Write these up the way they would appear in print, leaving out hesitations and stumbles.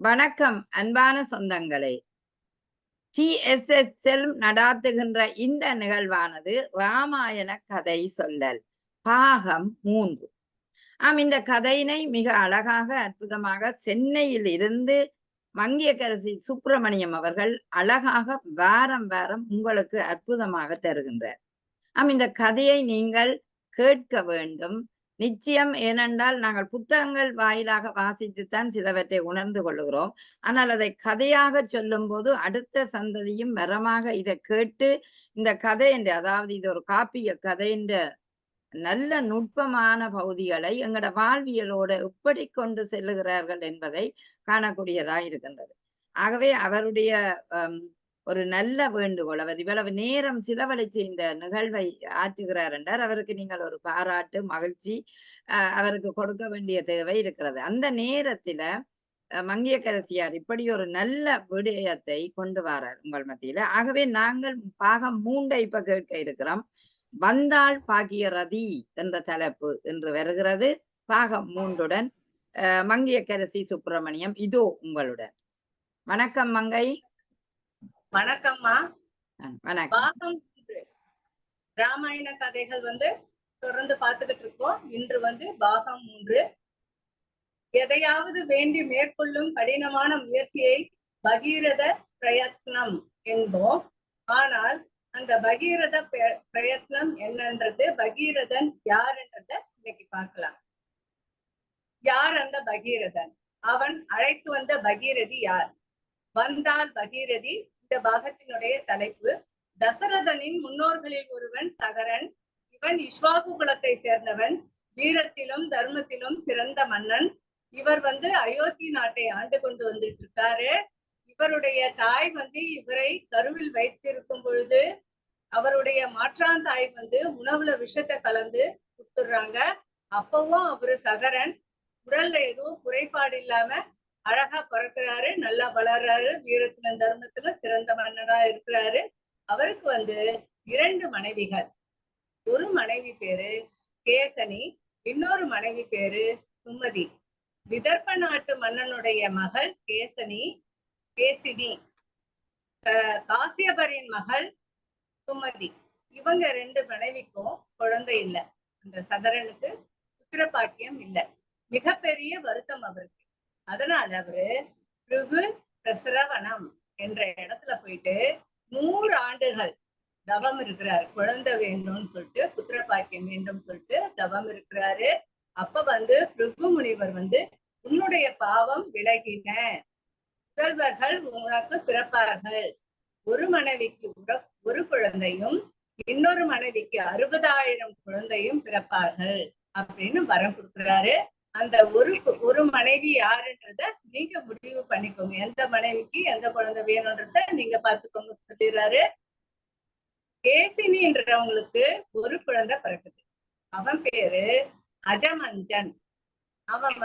வணக்கம் அன்பான சொந்தங்களே. TSHL நடாத்துகின்ற இந்த நிகழ்வானது ராமாயண கதை சொல்லல் பாகம் 3. இந்த கதையினை மிக அழகாக அற்புதமாக சென்னையில் இருந்து மங்கியக்கரசி சுப்பிரமணியம் அவர்கள் அழகாக வாரம் வாரம் உங்களுக்கு அற்புதமாக தருகின்றார். இந்த கதையை நீங்கள் கேட்க வேண்டும் நிச்சயம். ஏனென்றால் நாங்கள் புத்தகங்கள் வாயிலாக வாசித்துத்தான் சிலவற்றை உணர்ந்து கொள்ளுகிறோம். ஆனால் அதை கதையாக சொல்லும் போது அடுத்த சந்ததியும் வரமாக இதை கேட்டு இந்த கதை என்று, அதாவது இது ஒரு காப்பிய கதை என்ற நல்ல நுட்பமான பகுதிகளை எங்களோட வாழ்வியலோட எப்படி கொண்டு செல்லுகிறார்கள் என்பதை காணக்கூடியதாக இருக்கின்றது. ஆகவே அவருடைய ஒரு நல்ல வேண்டுகோள், அவர் இவ்வளவு நேரம் செலவழித்து இந்த நிகழ்வை ஆற்றுகிறார் என்றார். அவருக்கு நீங்கள் ஒரு பாராட்டு மகிழ்ச்சி அவருக்கு கொடுக்க வேண்டிய தேவை இருக்கிறது. அந்த நேரத்துல மங்கியக்கரசியார் இப்படி ஒரு நல்ல விடயத்தை கொண்டு வரார் உங்கள் மத்தியில. ஆகவே நாங்கள் பாகம் 3 இப்ப கேட்க இருக்கிறோம். வந்தாள் பாகியரதி என்ற தலைப்பு என்று வருகிறது. பாகம் 3 மங்கியக்கரசி சுப்பிரமணியம் இதோ உங்களுடன். வணக்கம் மங்கை. வணக்கம்மா. வணக்கம். பாகம் 3 ராமாயண கதைகள் தொடர்ந்து பார்த்துக்கிட்டு இருக்கோம். இன்று பாகம் 3. எதையாவது வேண்டி மேற்கொள்ளும் கடினமான முயற்சியை பகீரத பிரயத்னம் என்போம். ஆனால் அந்த பகீரத பிரயத்னம் என்னன்றது, பகீரதன் யார் என்றத இன்னைக்கு பார்க்கலாம். யார் அந்த பகீரதன்? அவன் அழைத்து வந்த பகீரதி யார்? வந்தால் பகீரதி இந்த பாகத்தினுடைய தலைப்பு. தசரதனின் முன்னோர்களில் ஒருவன் சகரன். இவன் இஷ்வாகு குலத்தை சேர்ந்தவன். வீரத்திலும் தர்மத்திலும் சிறந்த மன்னன். இவர் அயோத்தி நாட்டை ஆண்டு கொண்டு வந்துட்டு இருக்காரு. இவருடைய தாய் இவரை கருவில் வைத்திருக்கும் பொழுது அவருடைய மாற்றான் தாய் உணவுல விஷத்தை கலந்து கொடுத்துடுறாங்க. அப்பவும் அவரு சகரன் உடல்ல எதுவும் குறைபாடு இல்லாம அழகா பிறக்கிறாரு, நல்லா வளர்றாரு, வீரத்திலும் தர்மத்திலும் சிறந்த மன்னரா இருக்கிறாரு. அவருக்கு 2 மனைவிகள். ஒரு மனைவி பேரு கேசனி, இன்னொரு மனைவி பேரு சுமதி. விதர்ப்ப நாட்டு மன்னனுடைய மகள் கேசினி, காசியபரின் மகள் சுமதி. இவங்க 2 மனைவிக்கும் குழந்தை இல்லை. அந்த சகரனுக்கு புத்திர பாக்கியம் இல்லை. மிகப்பெரிய வருத்தம் அவருக்கு. அதனால அவரு பிருகு பிரசரவனம் என்ற இடத்துல போயிட்டு 100 ஆண்டுகள் தவம் இருக்கிறாரு. குழந்தை வேண்டும்னு சொல்லிட்டு, புத்திர பாக்கியம் வேண்டும் சொல்லிட்டு தவம் இருக்கிறாரு. அப்ப பிருகு முனிவர் உன்னுடைய பாவம் விலகின, புதல்வர்கள் உனக்கு பிறப்பார்கள். ஒரு மனைவிக்கு ஒரு குழந்தையும் இன்னொரு மனைவிக்கு 60,000 குழந்தையும் பிறப்பார்கள் அப்படின்னு வரம் கொடுக்குறாரு. அந்த ஒரு மனைவி யாருன்றத நீங்க முடிவு பண்ணிக்கோங்க. எந்த மனைவிக்கு எந்த குழந்தை வேணும்ன்றத நீங்க பாத்துக்கோங்க சொல்லிடுறாரு. கேசினின்றவங்களுக்கு ஒரு குழந்தை பிறக்குது. அவன் பேரு அஜமஞ்சன். அவன்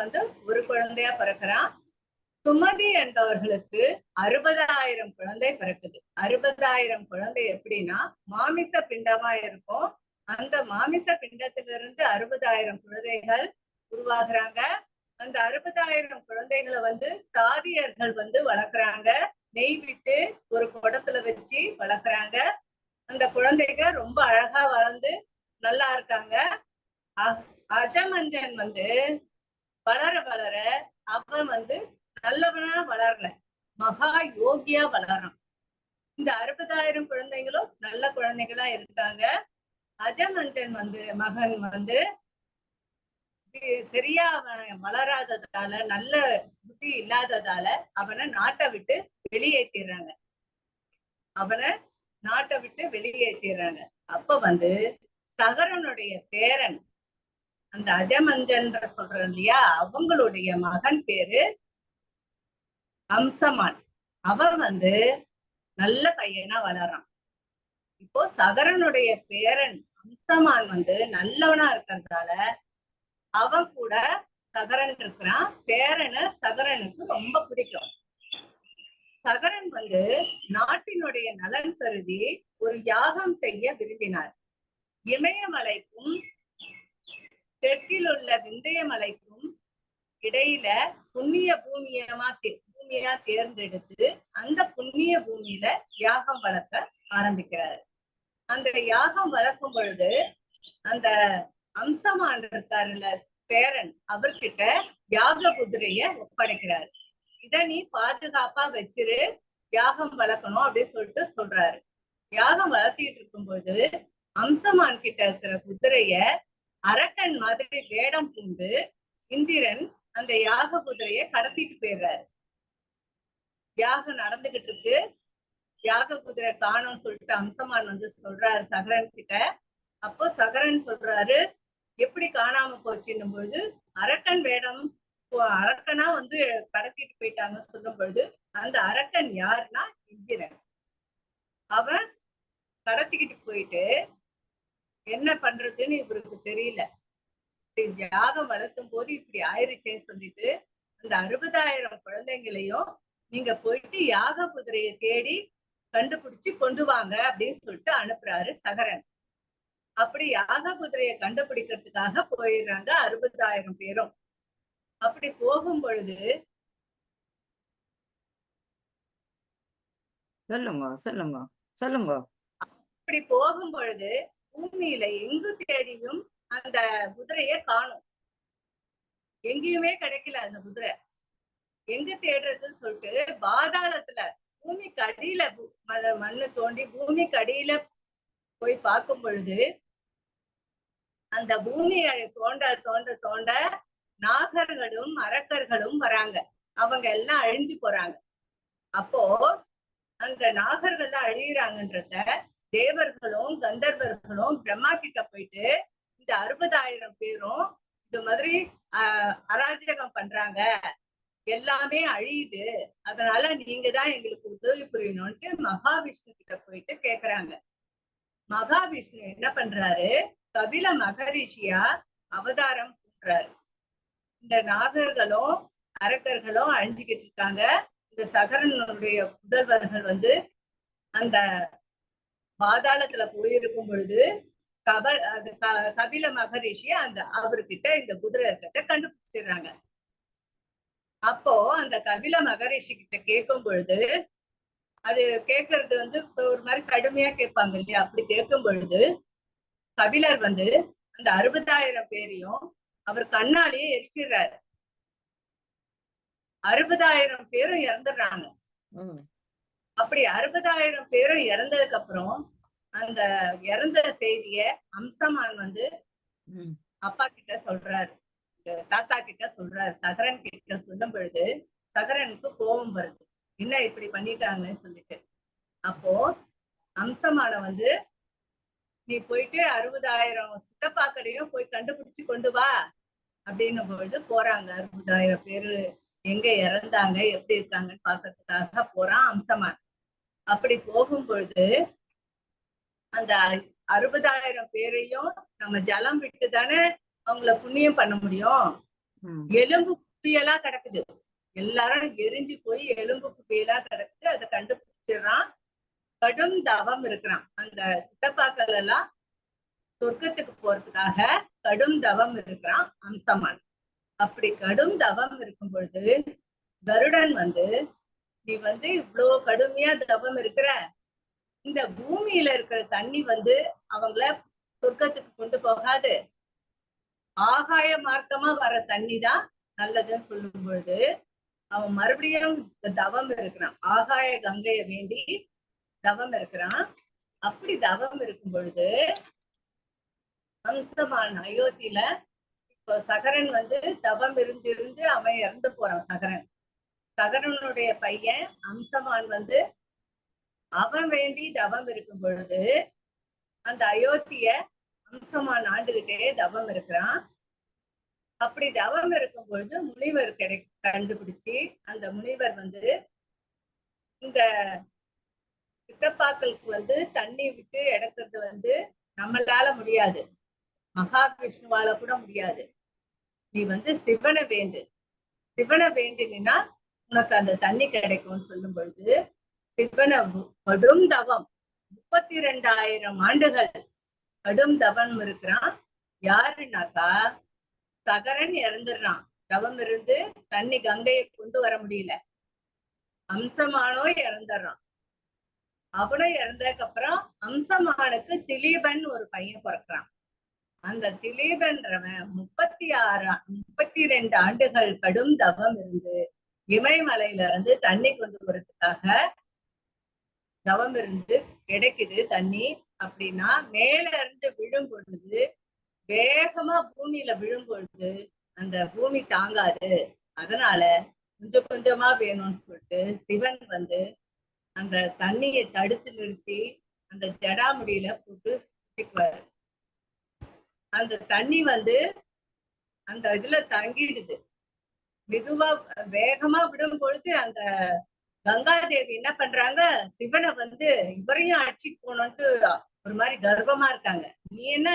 ஒரு குழந்தையா பிறக்கிறான். சுமதி என்பவர்களுக்கு 60,000 குழந்தை பிறக்குது. 60,000 குழந்தை எப்படின்னா மாமிச பிண்டமா இருக்கும். அந்த மாமிச பிண்டத்திலிருந்து 60,000 குழந்தைகள் உருவாகுறாங்க. அந்த 60,000 குழந்தைகளை தாதியர்கள் வளர்க்குறாங்க. நெய் விட்டு ஒரு குடத்துல வச்சு வளர்க்குறாங்க. அந்த குழந்தைங்க ரொம்ப அழகா வளர்ந்து நல்லா இருக்காங்க. அஜமஞ்சன் வளர வளர அவன் நல்லவனா வளரல, மகா யோகியா வளரான். இந்த 60,000 குழந்தைங்களும் நல்ல குழந்தைகளா இருக்காங்க. அஜமஞ்சன் மகன் சரியா வளராததால, நல்ல புத்தி இல்லாததால அவனை நாட்டை விட்டு வெளியேற்றிடுறாங்க. அப்ப சகரனுடைய பேரன், அந்த அஜமஞ்சன் சொல்றேன் இல்லையா, அவங்களுடைய மகன் பேரு அம்சமான். அவன் நல்ல பையனா வளரான். இப்போ சகரனுடைய பேரன் அம்சமான் நல்லவனா இருக்கிறதால அவன் கூட சகரன் இருக்கிறான். பேரனை சகரனுக்கு ரொம்ப பிடிக்கும். சகரன் நாட்டினுடைய நலன் கருதி ஒரு யாகம் செய்ய விரும்பினார். இமயமலைக்கும் தெற்கில் உள்ள விந்தயமலைக்கும் இடையில புண்ணிய பூமியா பூமியா தேர்ந்தெடுத்து அந்த புண்ணிய பூமியில யாகம் வளர்க்க ஆரம்பிக்கிறாரு. அந்த யாகம் வளர்க்கும் பொழுது அந்த அம்சமான் இருக்காருல்ல பேரன், அவர்கிட்ட யாக குதிரைய ஒப்படைக்கிறாரு. இத நீ பாதுகாப்பா வச்சிரு, யாகம் வளர்க்கணும் அப்படின்னு சொல்லிட்டு சொல்றாரு. யாகம் வளர்த்திட்டு இருக்கும்போது அம்சமான் கிட்ட இருக்கிற குதிரைய அரக்கன் மாதிரி வேடம் பூண்டு இந்திரன் அந்த யாக குதிரைய கடத்திட்டு போயிடுறாரு. யாகம் நடந்துகிட்டு இருக்கு, யாக குதிரை காணோம்னு சொல்லிட்டு அம்சமான் வந்து சொல்றாரு சகரன் கிட்ட. அப்போ சகரன் சொல்றாரு, எப்படி காணாம போச்சுன்னும் பொழுது, அரக்கன் வேடம் அரக்கனா வந்து கடத்திட்டு போயிட்டாங்கன்னு சொல்லும் பொழுது, அந்த அரக்கன் யாருன்னா இந்திரன். அவன் கடத்திக்கிட்டு போயிட்டு என்ன பண்றதுன்னு இவருக்கு தெரியல. யாகம் வளர்த்தும் போது இப்படி ஆயிருச்சேன்னு சொல்லிட்டு அந்த 60,000 குழந்தைங்களையும் நீங்க போயிட்டு யாக குதிரையை தேடி கண்டுபிடிச்சு கொண்டு வாங்க அப்படின்னு சொல்லிட்டு அனுப்புறாரு சகரன். அப்படி யாக குதிரையை கண்டுபிடிக்கிறதுக்காக போயிடுறாங்க 60,000 பேரும். அப்படி போகும் பொழுது சொல்லுங்க சொல்லுங்க சொல்லுங்க. அப்படி போகும் பொழுது பூமியில எங்கு தேடியும் அந்த குதிரையை காணும். எங்கேயுமே கிடைக்கல அந்த குதிரை. எங்க தேடுறதுன்னு சொல்லிட்டு பாதாளத்துல பூமிக்கு அடியில மண்ணு தோண்டி பூமிக்கு அடியில போய் பார்க்கும் பொழுது அந்த பூமியை தோண்ட தோண்ட தோண்ட நாகர்களும் அரக்கர்களும் வராங்க. அவங்க எல்லாம் அழிஞ்சு போறாங்க. அப்போ அந்த நாகர்கள் அழியிறாங்கன்றத தேவர்களும் கந்தர்வர்களும் பிரம்மா கிட்ட போயிட்டு இந்த 60,000 பேரும் இந்த மாதிரி அராஜகம் பண்றாங்க, எல்லாமே அழியுது, அதனால நீங்க தான் எங்களுக்கு உதவி புரியணும்ட்டு மகாவிஷ்ணு கிட்ட போயிட்டு கேக்குறாங்க. மகாவிஷ்ணு என்ன பண்றாரு, கபில மகரிஷியா அவதாரம் பண்றாரு. இந்த நாகர்களும் அரக்கர்களும் அழிஞ்சுக்கிட்டு இருக்காங்க. இந்த சகரனுடைய புதல்வர்கள் வந்து அந்த பாதாளத்துல போயிருக்கும் பொழுது கபில மகரிஷி அந்த அவர்கிட்ட இந்த குதிரை கிட்ட கண்டுபிடிச்சிடுறாங்க. அப்போ அந்த கபில மகரிஷி கிட்ட கேட்கும் பொழுது, அது கேட்கறது வந்து ஒரு மாதிரி கடுமையா கேட்பாங்க இல்லையா, அப்படி கேட்கும் பொழுது கபிலர் வந்து அந்த 60,000 பேரையும் அவர் கண்ணாலேயே எரிச்சிடுறாரு. 60,000 பேரும் இறந்துடுறாங்க. அப்படி 60,000 பேரும் இறந்ததுக்கு அப்புறம் அந்த இறந்த செய்திய அம்சமான் வந்து அப்பா கிட்ட சொல்றாரு, தாத்தா கிட்ட சொல்றாரு. சகரன் கிட்ட சொல்லும் பொழுது சகரனுக்கு கோபம் வருது, என்ன இப்படி பண்ணிட்டாங்கன்னு சொல்லிட்டு. அப்போ அம்சமான வந்து நீ போயிட்டு 60,000 சித்தப்பாக்களையும் போய் கண்டுபிடிச்சு கொண்டு வா அப்படின்னும் பொழுது போறாங்க. 60,000 பேரு எங்க இறந்தாங்க எப்படி இருக்காங்கன்னு பாக்குறதுக்காக போறான் அம்சமான். அப்படி போகும் பொழுது அந்த 60,000 பேரையும் நம்ம ஜலம் விட்டு தானே அவங்கள புண்ணியம் பண்ண முடியும். எலும்பு குவியலா கிடக்குது, எல்லாரும் எரிஞ்சு போய் எலும்பு குவியலா கிடக்குது. அதை கண்டுபிடிச்சிடறான். கடும் தவம் இருக்கிறான். அந்த சித்தப்பாக்கள் எல்லாம் சொர்க்கத்துக்கு போறதுக்காக கடும் தவம் இருக்கிறான் அம்சமான். அப்படி கடும் தவம் இருக்கும் பொழுது கருடன் வந்து, நீ வந்து இவ்வளவு கடுமையா தவம் இருக்கிற, இந்த பூமியில இருக்கிற தண்ணி வந்து அவங்கள சொர்க்கத்துக்கு கொண்டு போகாது, ஆகாய மார்க்கமா வர தண்ணி தான் நல்லதுன்னு சொல்லும் பொழுது அவன் மறுபடியும் தவம் இருக்கிறான். ஆகாய கங்கைய வேண்டி தவம் இருக்கிறான். அப்படி தவம் இருக்கும் பொழுது அம்சமான் அயோத்தியில இப்போ சகரன் வந்து தவம் இருந்து அவன் இறந்து போறான். சகரனுடைய பையன் அம்சமான் வந்து அவன் வேண்டி தவம் இருக்கும் பொழுது அந்த அயோத்திய அம்சமான் ஆண்டுகிட்டே தவம் இருக்கிறான். அப்படி தவம் இருக்கும் பொழுது முனிவர் கண்டுபிடிச்சு அந்த முனிவர் வந்து இந்த சித்தப்பாக்களுக்கு வந்து தண்ணி விட்டு எடுக்கிறது வந்து நம்மளால முடியாது, மகாவிஷ்ணுவால கூட முடியாது, நீ வந்து சிவனை வேண்டினா உனக்கு அந்த தண்ணி கிடைக்கும்னு சொல்லும் பொழுது சிவனை கடும் தவம் 32,000 ஆண்டுகள் கடும் தவம் இருக்கிறான். யாருனாக்கா சகரன் இறந்துடுறான். தவம் இருந்து தண்ணி கங்கையை கொண்டு வர முடியல. அம்சமானோ இறந்துடுறான். அவனும் இறந்ததுக்கு அப்புறம் அம்சமானுக்கு திலீபன் ஒரு பையன் பிறக்கிறான். அந்த திலீபன்றவன் 32 ஆண்டுகள் கடும் தவம் இருந்து இமயமலையில இருந்து தண்ணி கொண்டு வரதுக்காக தவம் இருந்து கிடைக்குது தண்ணி. அப்படின்னா மேல இருந்து விழும் பொழுது, வேகமா பூமியில விழும் பொழுது அந்த பூமி தாங்காது. அதனால கொஞ்சம் கொஞ்சமா வேணும்னு சொல்லிட்டு சிவன் வந்து அந்த தண்ணியை தடுத்து நிறுத்தி அந்த ஜடாமுடியில போட்டு சுத்திக்குவாரு. அந்த தண்ணி வந்து அந்த இதுல தங்கிடுது. மெதுவா வேகமா விடும் பொழுது அந்த கங்காதேவி என்ன பண்றாங்க, சிவனை வந்து இவரையும் அடிச்சுட்டு போகணும்ட்டு ஒரு மாதிரி கர்வமா இருக்காங்க. நீ என்ன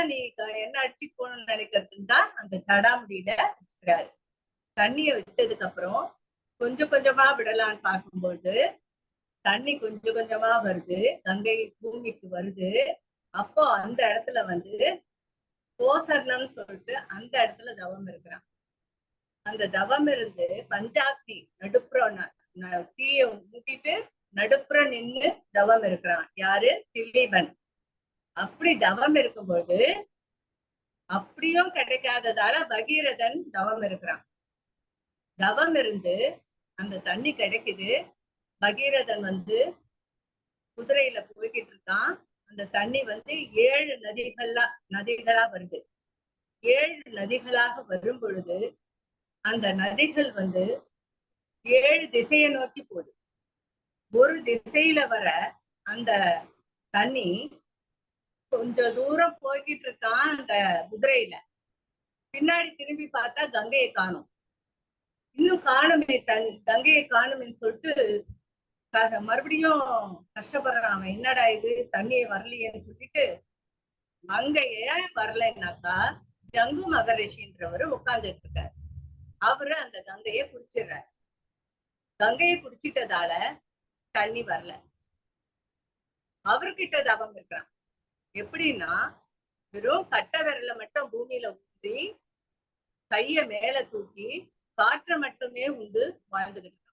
அடிச்சுட்டு போகணும்னு நினைக்கிறதுன்னு தான் அந்த ஜடாமுடியில வச்சுக்கிறாரு. தண்ணிய வச்சதுக்கு அப்புறம் கொஞ்சம் கொஞ்சமா விடலான்னு பார்க்கும்போது தண்ணி கொஞ்சம் கொஞ்சமா வருது, கங்கை பூமிக்கு வருது. அப்போ அந்த இடத்துல வந்து கோசர்ணம்னு சொல்லிட்டு அந்த இடத்துல தவம் இருக்கிறான். அந்த தவம் இருந்து பஞ்சாக்னி நடுப்புறம் தீய மூட்டிட்டு நடுப்புற நின்னு தவம் இருக்கிறான். யாரு? திலீபன். அப்படி தவம் இருக்கும்போது அப்படியும் கிடைக்காததால பகீரதன் தவம் இருக்கிறான். தவம் இருந்து அந்த தண்ணி கிடைக்குது. பகீரதன் வந்து குதிரையில போய்கிட்டு இருக்கான். அந்த தண்ணி வந்து 7 நதிகளா வருது. 7 நதிகளாக வரும் பொழுது அந்த நதிகள் வந்து 7 திசையை நோக்கி போகுது. ஒரு திசையில வர அந்த தண்ணி கொஞ்சம் தூரம் போய்கிட்டு இருக்கான் அந்த குதிரையில. பின்னாடி திரும்பி பார்த்தா கங்கையை காணும். இன்னும் காணுமே கங்கையை காணுமேன்னு சொல்லிட்டு மறுபடியும் கஷ்டப்படுறான் அவன். என்னடா இது தண்ணியை வரலையேன்னு சொல்லிட்டு மங்கைய வரலைன்னாக்கா ஜங்கு மகரிஷின்றவரு உட்கார்ந்துட்டு இருக்காரு. அவரு அந்த கங்கையை குடிச்சிடுறாரு. கங்கையை குடிச்சிட்டதால தண்ணி வரல. அவர்கிட்ட தவம் இருக்கிறான். எப்படின்னா வெறும் கட்ட விரல மட்டும் பூமியில ஊற்றி கைய மேல தூக்கி காற்றை மட்டுமே உண்டு வாழ்ந்துகிட்டு இருக்கான்.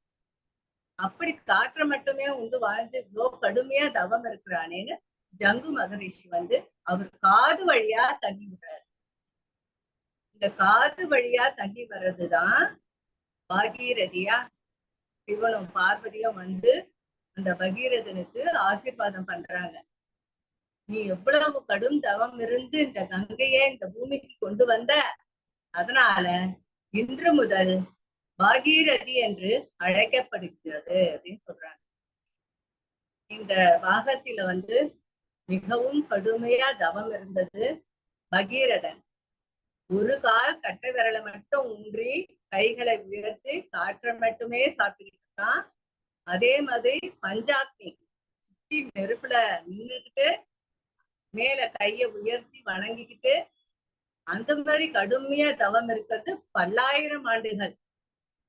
அப்படி காற்றை மட்டுமே உண்டு வாழ்ந்து இவ்வளோ கடுமையா தவம் இருக்கிறானேன்னு ஜங்கு மகரிஷி வந்து அவர் காது வழியா தண்ணி விடுறாரு. இந்த காது வழியா தண்ணி வர்றதுதான் பாகீரதியா சிவனும் பார்வதியும் வந்து அந்த பகீரதனுக்கு ஆசீர்வாதம் பண்றாங்க. நீ எவ்வளவு கடும் தவம் இருந்து இந்த கங்கையை இந்த பூமிக்கு கொண்டு வந்த, அதனால இன்று முதல் பாகீரதி என்று அழைக்கப்படுகிறது அப்படின்னு சொல்றாங்க. இந்த பாகத்தில வந்து மிகவும் கடுமையா தவம் இருந்தது பகீரதன். ஒரு கால் கட்டை விரலை மட்டும் ஊன்றி கைகளை உயர்த்தி காற்றை மட்டுமே சாப்பிட்டுக்கிட்டு இருக்கான். அதே மாதிரி பஞ்சாக்னி சுத்தி நெருப்புல நின்றுக்கிட்டு மேல கைய உயர்த்தி வணங்கிக்கிட்டு அந்த மாதிரி கடுமையா தவம் இருக்கிறது 1000 ஆண்டுகள்.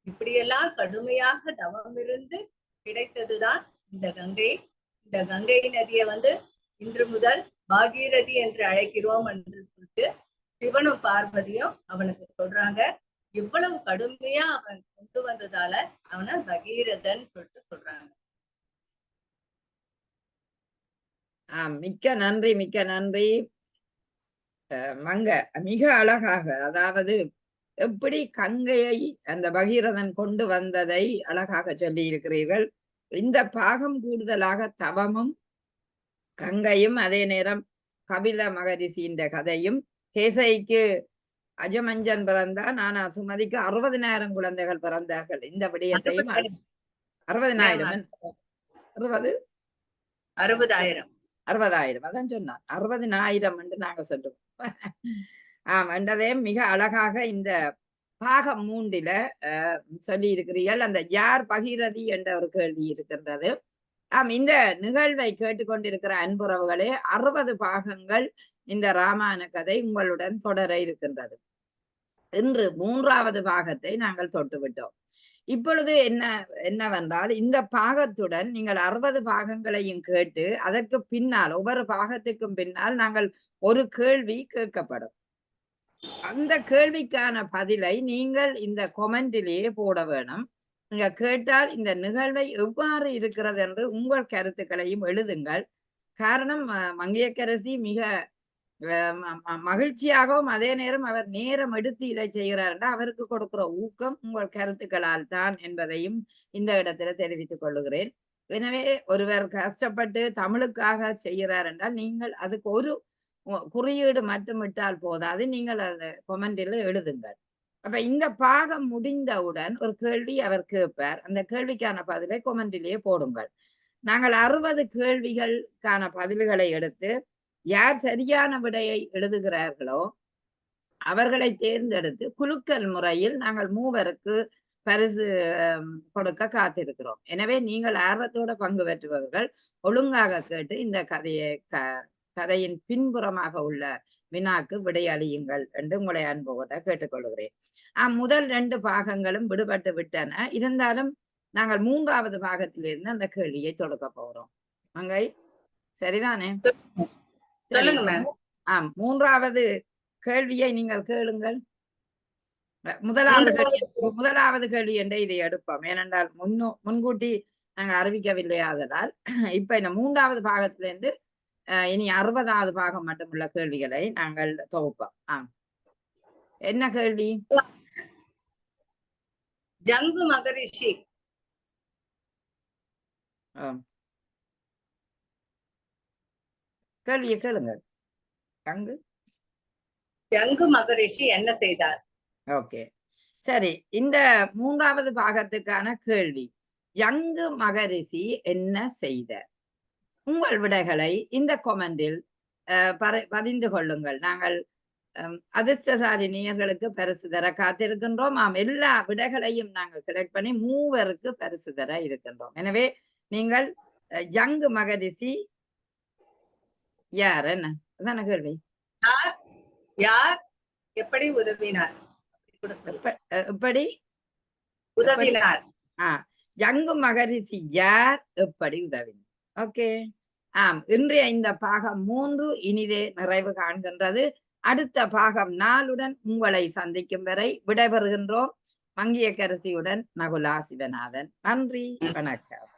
இப்படியெல்லாம் கடுமையாக தவம் இருந்து கிடைத்ததுதான் இந்த கங்கை. இந்த கங்கை நதியை வந்து இன்று முதல் பாகீரதி என்று அழைக்கிறோம் என்று சொல்லிட்டு சிவனும் பார்வதியும் அவனுக்கு சொல்றாங்க. இவ்வளவு கடுமையா அவன் கொண்டு வந்ததால அவனை பகீரதன் சொல்லிட்டு சொல்றாங்க. மிக்க நன்றி, மிக்க நன்றி மங்க. மிக அழகாக, அதாவது எப்படி கங்கையை அந்த பகீரதன் கொண்டு வந்ததை அழகாக சொல்லி இருக்கிறீர்கள். இந்த பாகம் கூடுதலாக தவமும் கங்கையும் அதே நேரம் கபில மகரிஷியின் கதையும், கேசைக்கு அஜமஞ்சன் பிறந்தா நானா சுமதிக்கு 60,000 குழந்தைகள் பிறந்தார்கள். இந்த விடயத்தையும் 60,000 60,000 அதான் சொன்னான். 60,000 என்று நாங்க சொல்றோம். என்றதே மிக அழகாக இந்த பாகம் 3 சொல்லி இருக்கிறீர்கள். அந்த யார் பகீரதி என்ற ஒரு கேள்வி இருக்கின்றது. இந்த நிகழ்வை கேட்டுக்கொண்டிருக்கிற அன்புறவுகளே 60 பாகங்கள் இந்த ராமாயண கதை உங்களுடன் தொடர இருக்கின்றது. இன்று 3வது பாகத்தை நாங்கள் தொட்டுவிட்டோம். இப்பொழுது என்னவென்றால் இந்த பாகத்துடன் நீங்கள் 60 பாகங்களையும் கேட்டு அதற்கு பின்னால் ஒவ்வொரு பாகத்துக்கும் பின்னால் நாங்கள் ஒரு கேள்வி கேட்கப்படும். அந்த கேள்விக்கான பதிலை நீங்கள் இந்த கொமெண்டிலேயே போட வேணும். நீங்க கேட்டால் இந்த நிகழ்வை எவ்வாறு இருக்கிறது என்று உங்கள் கருத்துக்களையும் எழுதுங்கள். காரணம் மங்கையர்க்கரசி மிக மகிழ்ச்சியாகவும் அதே நேரம் அவர் நேரம் எடுத்து இதை செய்கிறார் என்றால் அவருக்கு கொடுக்கிற ஊக்கம் உங்கள் கருத்துக்களால் தான் என்பதையும் இந்த இடத்துல தெரிவித்துக் கொள்ளுகிறேன். எனவே ஒருவர் கஷ்டப்பட்டு தமிழுக்காக செய்கிறார் என்றால் நீங்கள் அதுக்கு ஒரு குறியீடு மட்டும் விட்டால் போதாது, நீங்கள் அதை கொமெண்டில் எழுதுங்கள். அப்ப இந்த பாகம் முடிந்தவுடன் ஒரு கேள்வி அவர் கேட்பார். அந்த கேள்விக்கான பதிலை கொமெண்டிலேயே போடுங்கள். நாங்கள் 60 கேள்விகளுக்கான பதில்களை எடுத்து யார் சரியான விடையை எழுதுகிறார்களோ அவர்களை தேர்ந்தெடுத்து குலுக்கல் முறையில் நாங்கள் 3 பரிசு கொடுக்க காத்திருக்கிறோம். எனவே நீங்கள் ஆர்வத்தோட பங்கு பெற்றுபவர்கள் ஒழுங்காக கேட்டு இந்த கதையின் பின்புறமாக உள்ள வினாக்கு விடையளியுங்கள் என்று உங்களை அன்போட கேட்டுக்கொள்கிறேன். முதல் 2 பாகங்களும் விடுபட்டு விட்டன. இருந்தாலும் நாங்கள் 3வது பாகத்திலிருந்து அந்த கேள்வியை தொடுக்க போகிறோம். மங்கை சரிதானே? சொல்லுங்க மேம். 3வது கேள்வியை நீங்கள் கேளுங்கள். முதலாவது கேள்வி என்றே இதை எடுப்போம். ஏனென்றால் முன்கூட்டி நாங்க அறிவிக்கவில்லையாததால் இப்ப இந்த 3வது பாகத்திலிருந்து இனி 60வது பாகம் மட்டுமுள்ள கேள்விகளை நாங்கள் தொகுப்போம். என்ன கேள்வி? ஜங்கு மகரிஷி கேள்வியை கேளுங்க. ஜங்கு மகரிஷி என்ன செய்தார்? ஓகே, சரி. இந்த 3வது பாகத்துக்கான கேள்வி, ஜங்கு மகரிஷி என்ன செய்தார்? உங்கள் விடைகளை இந்த கொமெண்டில் பதிந்து கொள்ளுங்கள். நாங்கள் அதிர்ஷ்டசாலி நேயர்களுக்கு பரிசு தர காத்திருக்கின்றோம். எல்லா விடைகளையும் நாங்கள் கலெக்ட் பண்ணி 3 பரிசு தர இருக்கின்றோம். எனவே நீங்கள் ஜங்கு மகரிஷி யார்? என்ன அதான கேள்வி. யார் எப்படி உதவினார்? எப்படி உதவினார்? ஜங்கு மகரிஷி யார் எப்படி உதவினார்? ஓகே. இன்றைய இந்த பாகம் 3 இனிதே நிறைவு காண்கின்றது. அடுத்த பாகம் 4 உங்களை சந்திக்கும் வரை விடைபெறுகின்றோம். மங்கையர்க்கரசியுடன் நகுலா சிவநாதன். நன்றி, வணக்கம்.